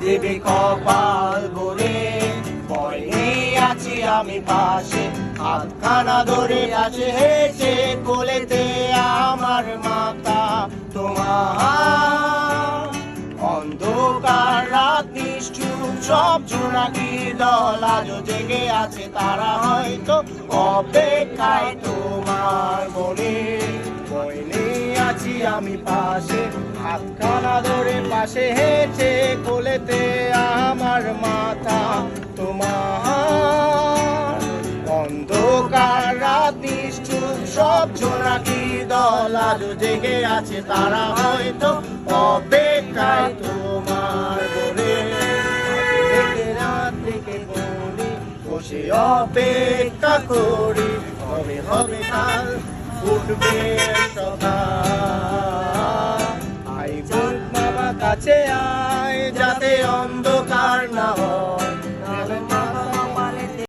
দেবে কপাল ভরে। ভয় নেই আছি আমি পাশে, হাতখানা ধরে আছে হেঁটে কোলেতে আমার মাতা তোমার। অন্ধকার রাত নিষ্ঠুর সব জোনাকির দল আজও জেগে আছে, তারা হয়তো অপেক্ষায় তোমার বলে। ভয় নেই আছি আমি পাশে, হাতখানা ধরে পাশে হেঁটে কোলেতে আমার মাথা তোমার। অন্ধকার রাত নিষ্ঠুর সব জোনাকির দল আজও জেগে আছে, তারা হয়তো অপেক্ষায় তোমার বলে। রাত থেকে বলি বসে অপেক্ষা করি, হবে হবে কাল উঠবে সকাল। আই বোন বাবা কাছে আয়, যাতে অন্ধকার না হয়।